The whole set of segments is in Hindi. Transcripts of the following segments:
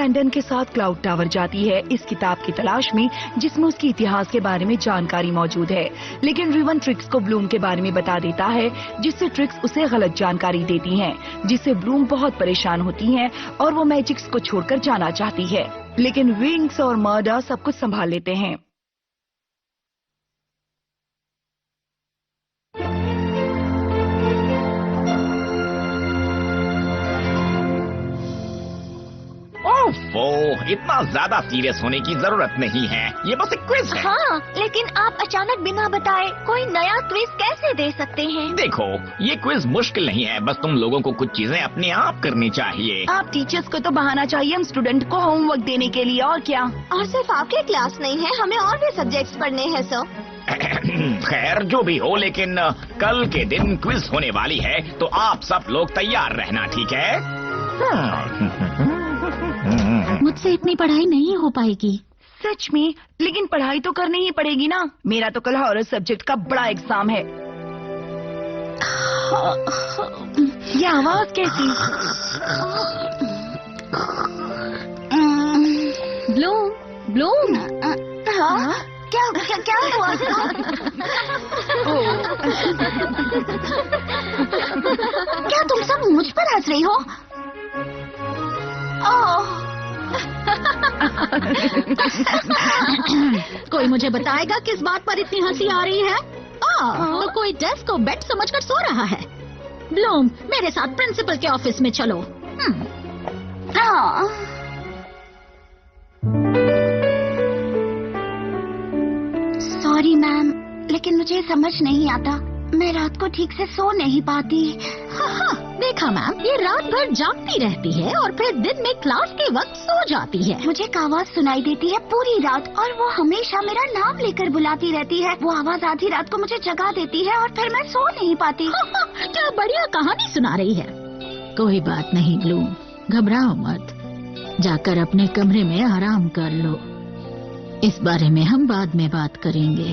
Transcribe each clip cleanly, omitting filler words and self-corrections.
ब्रैंडन के साथ क्लाउड टावर जाती है इस किताब की तलाश में जिसमें उसके इतिहास के बारे में जानकारी मौजूद है, लेकिन रिवन ट्रिक्स को ब्लूम के बारे में बता देता है जिससे ट्रिक्स उसे गलत जानकारी देती हैं, जिससे ब्लूम बहुत परेशान होती हैं और वो मैजिक्स को छोड़कर जाना चाहती है, लेकिन विंग्स और मर्डर सब कुछ संभाल लेते हैं। ओह, इतना ज्यादा सीरियस होने की जरूरत नहीं है, ये बस एक क्विज है। हाँ, लेकिन आप अचानक बिना बताए कोई नया क्विज कैसे दे सकते हैं? देखो, ये क्विज मुश्किल नहीं है, बस तुम लोगों को कुछ चीजें अपने आप करनी चाहिए। आप टीचर्स को तो बहाना चाहिए हम स्टूडेंट को होमवर्क देने के लिए, और क्या। और सिर्फ आपके क्लास नहीं है, हमें और भी सब्जेक्ट्स पढ़ने हैं सर। खैर जो भी हो, लेकिन कल के दिन क्विज होने वाली है तो आप सब लोग तैयार रहना, ठीक है? मुझसे इतनी पढ़ाई नहीं हो पाएगी। सच में, लेकिन पढ़ाई तो करनी ही पड़ेगी ना। मेरा तो कल हॉरर सब्जेक्ट का बड़ा एग्जाम है। ये आवाज कैसी? Bloom, Bloom. हाँ? क्या हुआ? क्या तुम सब मुझ पर हंस रही हो? कोई मुझे बताएगा किस बात पर इतनी हंसी आ रही है? तो कोई डेस्क को बेड समझकर सो रहा है। ब्लूम, मेरे साथ प्रिंसिपल के ऑफिस में चलो। सॉरी मैम, लेकिन मुझे समझ नहीं आता, मैं रात को ठीक से सो नहीं पाती। हाँ, देखा मैम, ये रात भर जागती रहती है और फिर दिन में क्लास के वक्त सो जाती है। मुझे एक आवाज सुनाई देती है पूरी रात और वो हमेशा मेरा नाम लेकर बुलाती रहती है। वो आवाज आधी रात को मुझे जगा देती है और फिर मैं सो नहीं पाती। क्या बढ़िया कहानी सुना रही है। कोई बात नहीं ब्लूम, घबराओ मत, जाकर अपने कमरे में आराम कर लो। इस बारे में हम बाद में बात करेंगे।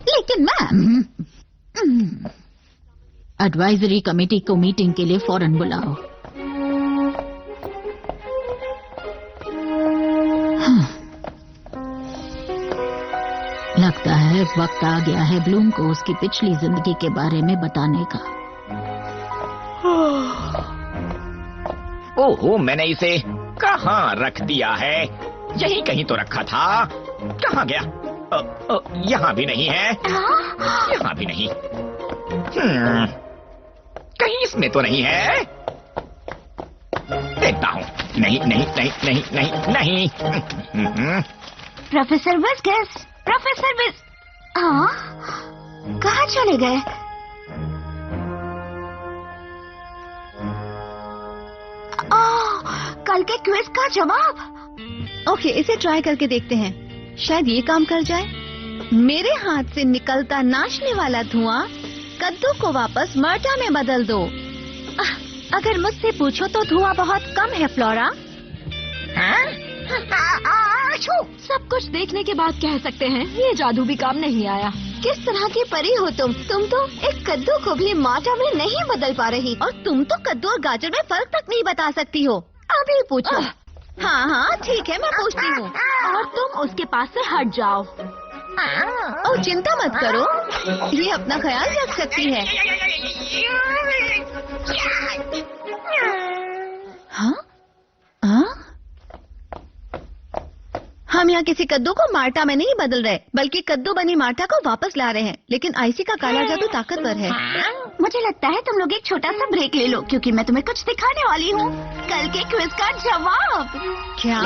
लेकिन मैम, एडवाइजरी कमेटी को मीटिंग के लिए फौरन बुलाओ। लगता है वक्त आ गया है ब्लूम को उसकी पिछली जिंदगी के बारे में बताने का। ओहो, मैंने इसे कहाँ रख दिया है? यही कहीं तो रखा था। कहाँ गया? यहाँ भी नहीं है, यहाँ भी नहीं। कहीं इसमें तो नहीं है। देखता हूँ। नहीं नहीं नहीं नहीं नहीं नहीं। प्रोफेसर विस्कस, प्रोफेसर विस, हाँ, कहाँ चले गए? कल के क्विज का जवाब। ओके, इसे ट्राई करके देखते हैं, शायद ये काम कर जाए। मेरे हाथ से निकलता नाचने वाला धुआं कद्दू को वापस मर्टा में बदल दो। अगर मुझसे पूछो तो धुआं बहुत कम है फ्लोरा। सब कुछ देखने के बाद कह सकते हैं ये जादू भी काम नहीं आया। किस तरह की परी हो तुम तो एक कद्दू को भी माटा में नहीं बदल पा रही, और तुम तो कद्दू और गाजर में फर्क तक नहीं बता सकती हो। अभी पूछो। हाँ, ठीक है, मैं पूछती हूँ, और तुम उसके पास से हट जाओ। ओ, चिंता मत करो, ये अपना ख्याल रख सकती है। हाँ? हम यहाँ किसी कद्दू को मार्टा में नहीं बदल रहे, बल्कि कद्दू बनी मार्टा को वापस ला रहे हैं। लेकिन आईसी का काला जादू ताकतवर है। मुझे लगता है तुम लोग एक छोटा सा ब्रेक ले लो, क्योंकि मैं तुम्हें कुछ दिखाने वाली हूँ। कल के क्विज का जवाब। क्या?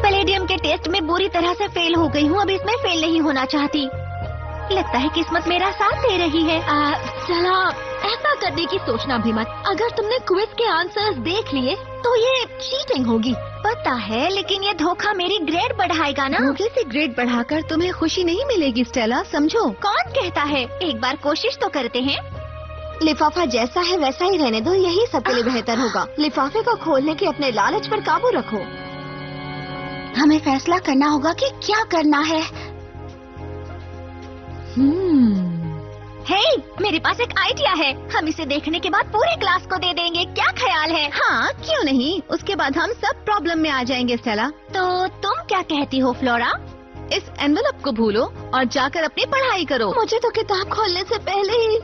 पैलेडियम के टेस्ट में बुरी तरह से फेल हो गई हूँ, अब इसमें फेल नहीं होना चाहती। लगता है किस्मत मेरा साथ दे रही है। चला, ऐसा करने की सोचना भी मत। अगर तुमने क्विज के आंसर्स देख लिए तो ये चीटिंग होगी। पता है, लेकिन ये धोखा मेरी ग्रेड बढ़ाएगा ना। धोखे से ग्रेड बढ़ाकर तुम्हें खुशी नहीं मिलेगी स्टेला, समझो। कौन कहता है? एक बार कोशिश तो करते हैं। लिफाफा जैसा है वैसा ही रहने दो, यही सबके लिए बेहतर होगा। लिफाफे को खोलने के अपने लालच पर काबू रखो। हमें फैसला करना होगा कि क्या करना है। हे, मेरे पास एक आइडिया है। हम इसे देखने के बाद पूरे क्लास को दे देंगे, क्या ख्याल है? हाँ, क्यों नहीं। उसके बाद हम सब प्रॉब्लम में आ जाएंगे स्टेला। तो तुम क्या कहती हो फ्लोरा? इस एनवेलप को भूलो और जाकर अपनी पढ़ाई करो। मुझे तो किताब खोलने से पहले ही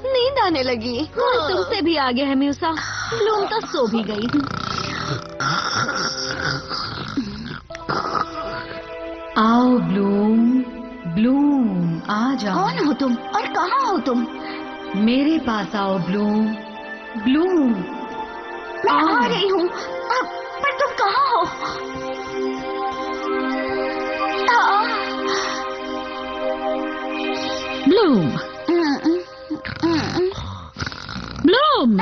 नींद आने लगी। तुमसे भी आगे है म्यूसा। ब्लूम तो सो भी गई। आओ ब्लूम, ब्लूम आ जाओ। कौन हो तुम और कहाँ हो तुम? मेरे पास आओ ब्लूम, ब्लूम। मैं आ रही हूँ। पर तुम कहाँ हो? ब्लूम, ब्लूम,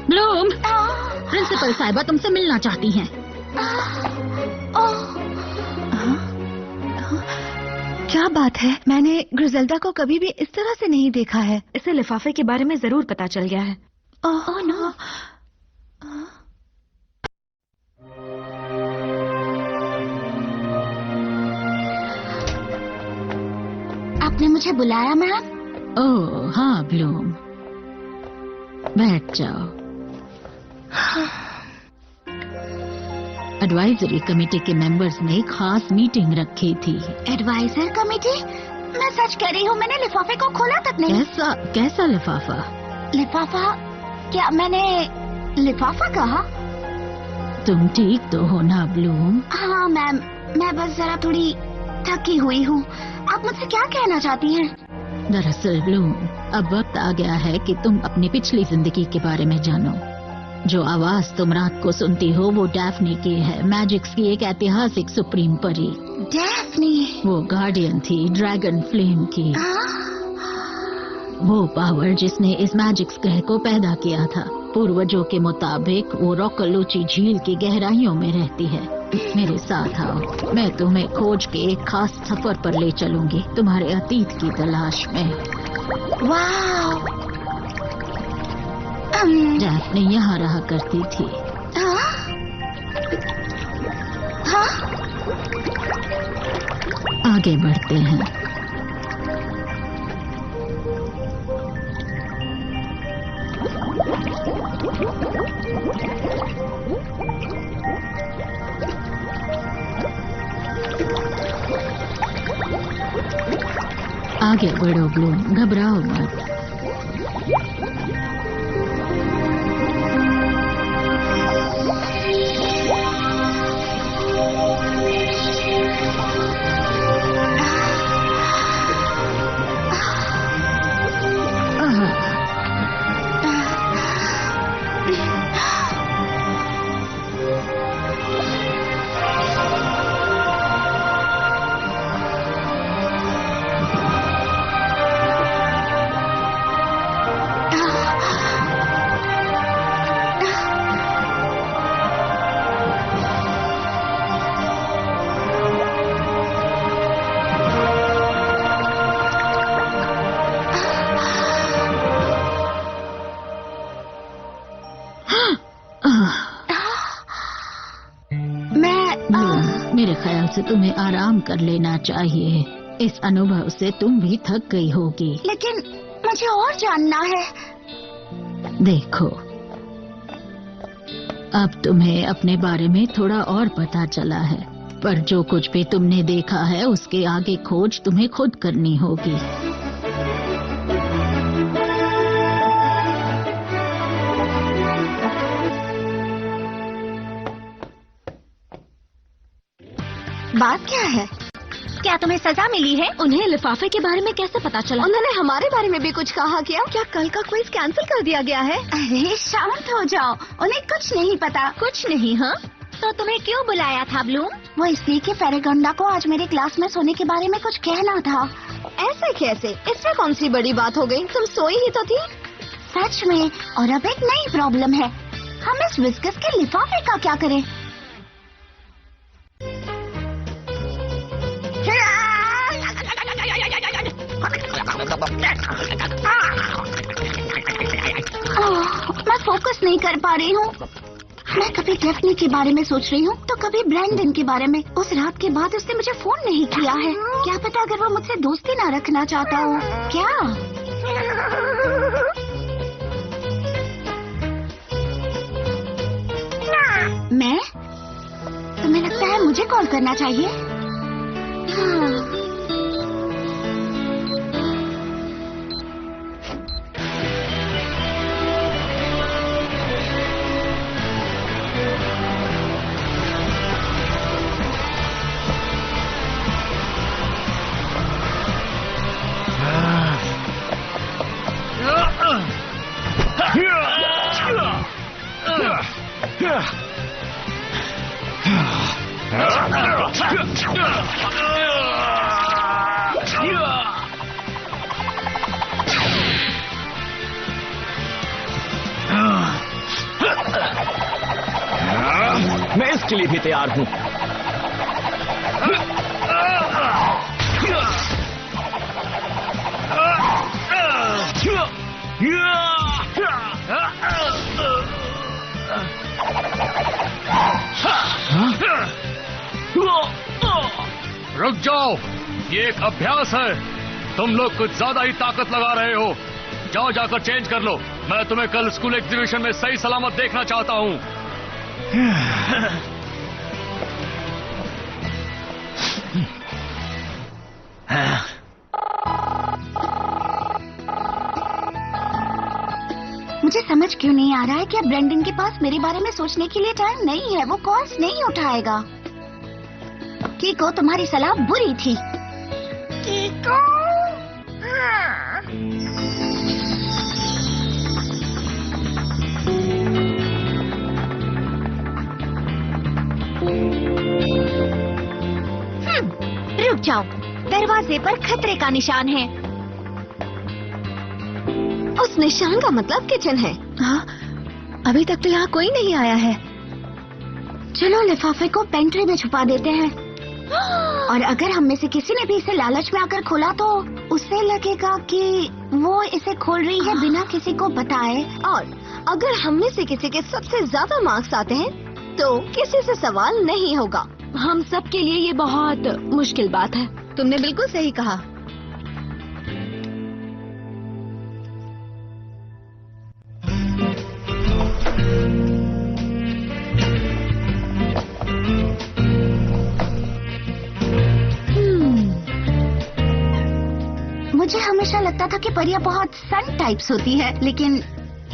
ब्लूम, प्रिंसिपल साहिबा तुमसे मिलना चाहती हैं। क्या बात है? मैंने ग्रिजेल्डा को कभी भी इस तरह से नहीं देखा है। इसे लिफाफे के बारे में जरूर पता चल गया है। Oh no. आपने मुझे बुलाया मैम? ओह हाँ ब्लूम, बैठ जाओ। एडवाइजरी कमेटी के मेंबर्स ने खास मीटिंग रखी थी। Advisor committee? मैं सच कह रही हूँ, मैंने लिफाफे को खोला तक नहीं। कैसा लिफाफा? लिफाफा? क्या मैंने लिफाफा कहा? तुम ठीक तो हो ना ब्लूम? हाँ मैम, मैं बस जरा थोड़ी थकी हुई हूँ। आप मुझसे क्या कहना चाहती हैं? दरअसल ब्लूम, अब वक्त आ गया है कि तुम अपनी पिछली जिंदगी के बारे में जानो। जो आवाज तुम रात को सुनती हो वो डैफ्नी की है, मैजिक्स की एक ऐतिहासिक सुप्रीम परी। डैफ्नी? वो गार्डियन थी ड्रैगन फ्लेम की। वो पावर जिसने इस मैजिक्स ग्रह को पैदा किया था। पूर्वजों के मुताबिक वो रॉकलोची झील की गहराइयों में रहती है। मेरे साथ आओ, मैं तुम्हें खोज के एक खास सफर पर ले चलूंगी, तुम्हारे अतीत की तलाश में। वाह! डैफ्नी यहाँ रहा करती थी। हाँ? आगे बढ़ते हैं। आगे बढ़ो ब्लूम, घबराओ मत। मेरे ख्याल से तुम्हें आराम कर लेना चाहिए। इस अनुभव से तुम भी थक गई होगी। लेकिन मुझे और जानना है। देखो, अब तुम्हें अपने बारे में थोड़ा और पता चला है, पर जो कुछ भी तुमने देखा है उसके आगे खोज तुम्हें खुद करनी होगी। बात क्या है? क्या तुम्हें सजा मिली है? उन्हें लिफाफे के बारे में कैसे पता चला? उन्होंने हमारे बारे में भी कुछ कहा क्या? क्या कल का क्विज कैंसिल कर दिया गया है? अरे शांत हो जाओ, उन्हें कुछ नहीं पता। कुछ नहीं? हाँ, तो तुम्हें क्यों बुलाया था ब्लूम? वो इसलिए कि फेरेगोंडा को आज मेरी क्लास में सोने के बारे में कुछ कहना था। ऐसे कैसे? इसमें कौन सी बड़ी बात हो गई? तुम सोई ही तो थी। सच में। और अब एक नई प्रॉब्लम है, हम इस विस्कस के लिफाफे का क्या करें? मैं फोकस नहीं कर पा रही हूँ। मैं कभी डेफ्नी के बारे में सोच रही हूँ तो कभी ब्रैंडन के बारे में। उस रात के बाद उसने मुझे फोन नहीं किया है। क्या पता अगर वो मुझसे दोस्ती ना रखना चाहता हो। क्या मैं? तुम्हें लगता है मुझे कॉल करना चाहिए? हाँ। मैं इसके लिए भी तैयार हूँ। रुक जाओ, ये एक अभ्यास है। तुम लोग कुछ ज्यादा ही ताकत लगा रहे हो। जाओ जाकर चेंज कर लो। मैं तुम्हें कल स्कूल एग्जीबिशन में सही सलामत देखना चाहता हूँ। मुझे समझ क्यों नहीं आ रहा है कि अब ब्रेंडन के पास मेरे बारे में सोचने के लिए टाइम नहीं है। वो कॉल्स नहीं उठाएगा। कीको, तुम्हारी सलाह बुरी थी। कीको, हाँ। रुक जाओ, दरवाजे पर खतरे का निशान है। उस निशान का मतलब किचन है। हाँ, अभी तक तो यहाँ कोई नहीं आया है। चलो लिफाफे को पेंट्री में छुपा देते हैं। और अगर हम में से किसी ने भी इसे लालच में आकर खोला तो उसे लगेगा कि वो इसे खोल रही है बिना किसी को बताए। और अगर हम में से किसी के सबसे ज्यादा मार्क्स आते हैं तो किसी से सवाल नहीं होगा। हम सब के लिए ये बहुत मुश्किल बात है। तुमने बिल्कुल सही कहा। मुझे हमेशा लगता था कि परियां बहुत सन टाइप्स होती है, लेकिन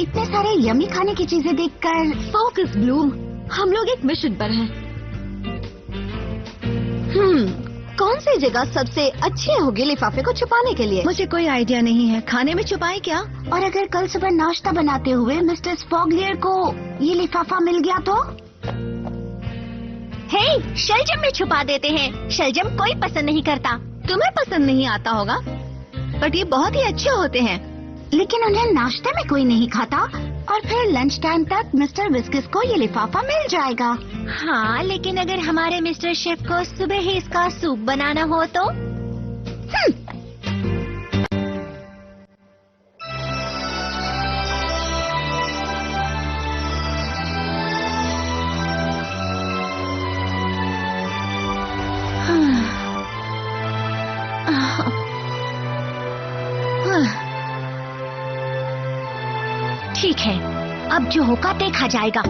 इतने सारे यमी खाने की चीजें देखकर। फोकस ब्लूम, हम लोग एक मिशन पर हैं। कौन सी जगह सबसे अच्छी होगी लिफाफे को छुपाने के लिए? मुझे कोई आइडिया नहीं है। खाने में छुपाए क्या? और अगर कल सुबह नाश्ता बनाते हुए मिस्टर स्पॉगलियर को ये लिफाफा मिल गया तो? हे, शलजम में छुपा देते हैं। शलजम कोई पसंद नहीं करता। तुम्हें पसंद नहीं आता होगा, बट ये बहुत ही अच्छे होते हैं। लेकिन उन्हें नाश्ते में कोई नहीं खाता और फिर लंच टाइम तक मिस्टर विस्कस को ये लिफाफा मिल जाएगा। हाँ, लेकिन अगर हमारे मिस्टर शेफ को सुबह ही इसका सूप बनाना हो तो? ठीक है, अब जो होगा देखा जाएगा।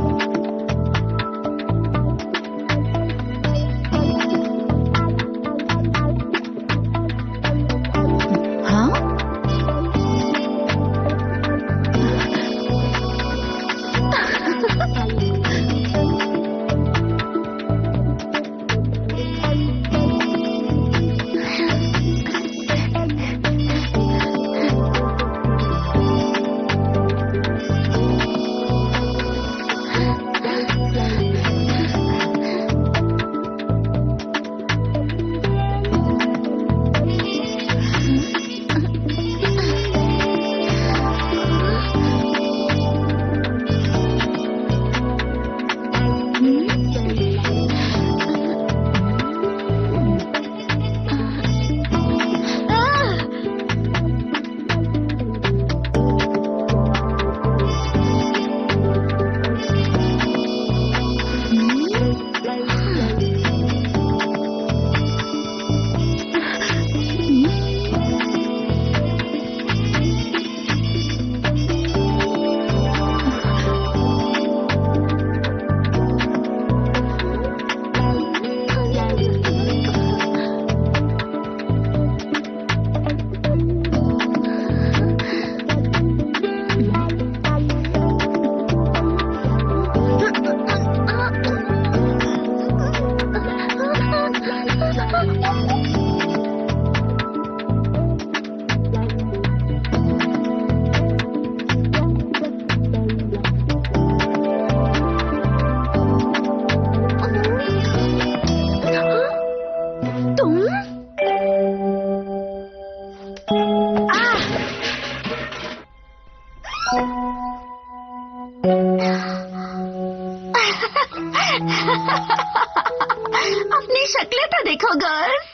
अपनी शक्लें तो देखो गर्ल्स।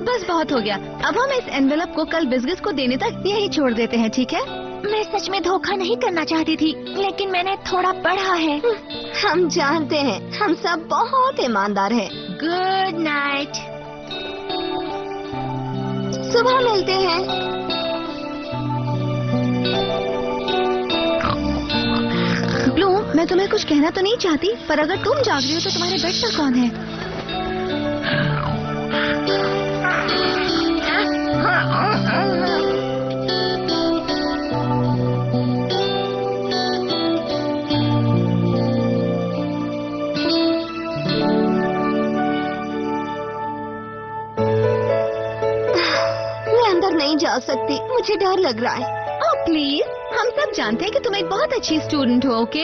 बस बहुत हो गया। अब हम इस एनवेलप को कल बिजनेस को देने तक यही छोड़ देते हैं, ठीक है? मैं सच में धोखा नहीं करना चाहती थी, लेकिन मैंने थोड़ा पढ़ा है। हम जानते हैं, हम सब बहुत ईमानदार हैं। Good night. सुबह मिलते हैं। ब्लूम, मैं तुम्हें कुछ कहना तो नहीं चाहती, पर अगर तुम जाग रही हो तो तुम्हारे बेड पर कौन है? नहीं जा सकती, मुझे डर लग रहा है। ओह प्लीज, हम सब जानते हैं कि तुम एक बहुत अच्छी स्टूडेंट हो, ओके?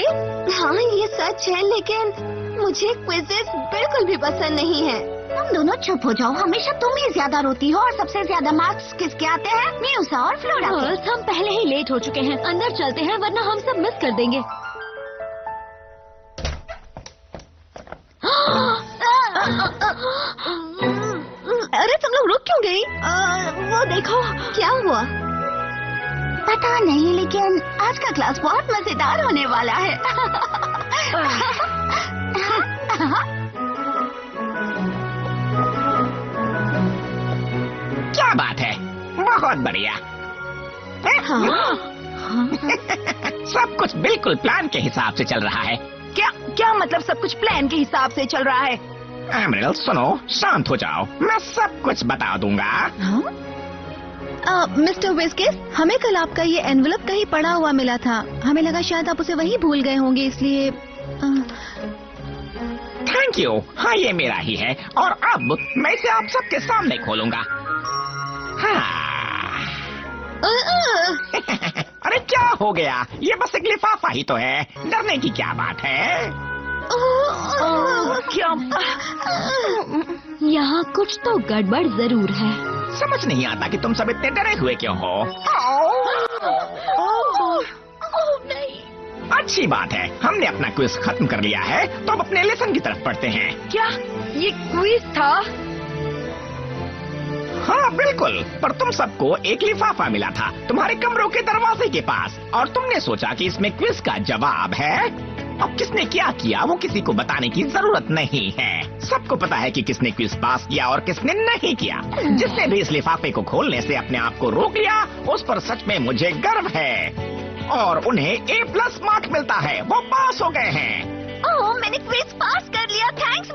हाँ ये सच है, लेकिन मुझे क्विज़ेस बिल्कुल भी पसंद नहीं है। तुम दोनों चुप हो जाओ, हमेशा तुम ही ज्यादा रोती हो। और सबसे ज्यादा मार्क्स किसके आते हैं? म्यूसा और फ्लोरा के। हम पहले ही लेट हो चुके हैं, अंदर चलते हैं वरना हम सब मिस कर देंगे। अरे तुम लोग रुक क्यों गई? वो देखो क्या हुआ। पता नहीं, लेकिन आज का क्लास बहुत मजेदार होने वाला है। क्या बात है, बहुत बढ़िया। सब कुछ बिल्कुल प्लान के हिसाब से चल रहा है। क्या मतलब सब कुछ प्लान के हिसाब से चल रहा है? एमरल्ड सुनो, शांत हो जाओ, मैं सब कुछ बता दूंगा। मिस्टर विस्किस, हमें कल आपका ये एनवेलप कहीं पड़ा हुआ मिला था। हमें लगा शायद आप उसे वहीं भूल गए होंगे, इसलिए थैंक यू। हाँ ये मेरा ही है, और अब मैं इसे आप सबके सामने खोलूंगा। हाँ। अरे क्या हो गया, ये बस एक लिफाफा ही तो है, डरने की क्या बात है? क्या? यहाँ कुछ तो गड़बड़ जरूर है। समझ नहीं आता कि तुम सब इतने डरे हुए क्यों हो। नहीं। अच्छी बात है, हमने अपना क्विज खत्म कर लिया है, तो अब अपने लेसन की तरफ पढ़ते हैं। क्या ये क्विज था? हाँ बिल्कुल, पर तुम सबको एक लिफाफा मिला था तुम्हारे कमरों के दरवाजे के पास, और तुमने सोचा कि इसमें क्विज का जवाब है। अब किसने क्या किया वो किसी को बताने की जरूरत नहीं है। सबको पता है कि किसने क्विज पास किया और किसने नहीं किया। जिसने भी इस लिफाफे को खोलने से अपने आप को रोक लिया, उस पर सच में मुझे गर्व है। और उन्हें A+ मार्क मिलता है, वो पास हो गए हैं। ओह, मैंने क्विज पास कर लिया। थैंक्स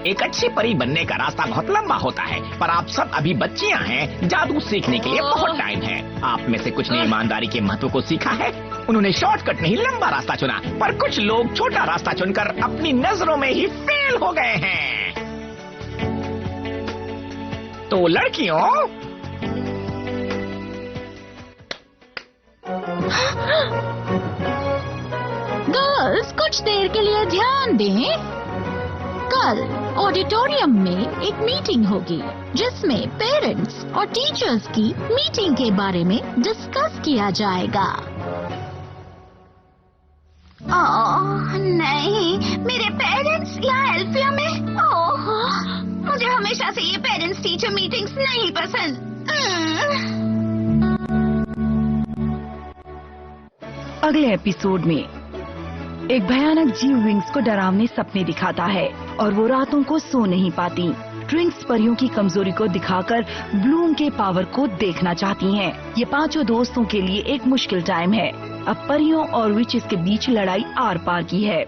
एक अच्छी परी बनने का रास्ता बहुत लंबा होता है, पर आप सब अभी बच्चियां हैं, जादू सीखने के लिए बहुत टाइम है। आप में से कुछ ने ईमानदारी के महत्व को सीखा है, उन्होंने शॉर्टकट नहीं लंबा रास्ता चुना, पर कुछ लोग छोटा रास्ता चुनकर अपनी नजरों में ही फेल हो गए हैं। तो लड़कियों, गर्ल्स कुछ देर के लिए ध्यान दें। कल ऑडिटोरियम में एक मीटिंग होगी जिसमें पेरेंट्स और टीचर्स की मीटिंग के बारे में डिस्कस किया जाएगा। ओह नहीं, मेरे पेरेंट्स यहाँ एल्फिया में। ओह, मुझे हमेशा से ये पेरेंट्स टीचर मीटिंग्स नहीं पसंद। अगले एपिसोड में एक भयानक जीव विंग्स को डरावने सपने दिखाता है और वो रातों को सो नहीं पाती। ट्विंक्स परियों की कमजोरी को दिखाकर ब्लूम के पावर को देखना चाहती हैं। ये पांचों दोस्तों के लिए एक मुश्किल टाइम है। अब परियों और विचेस के बीच लड़ाई आर पार की है।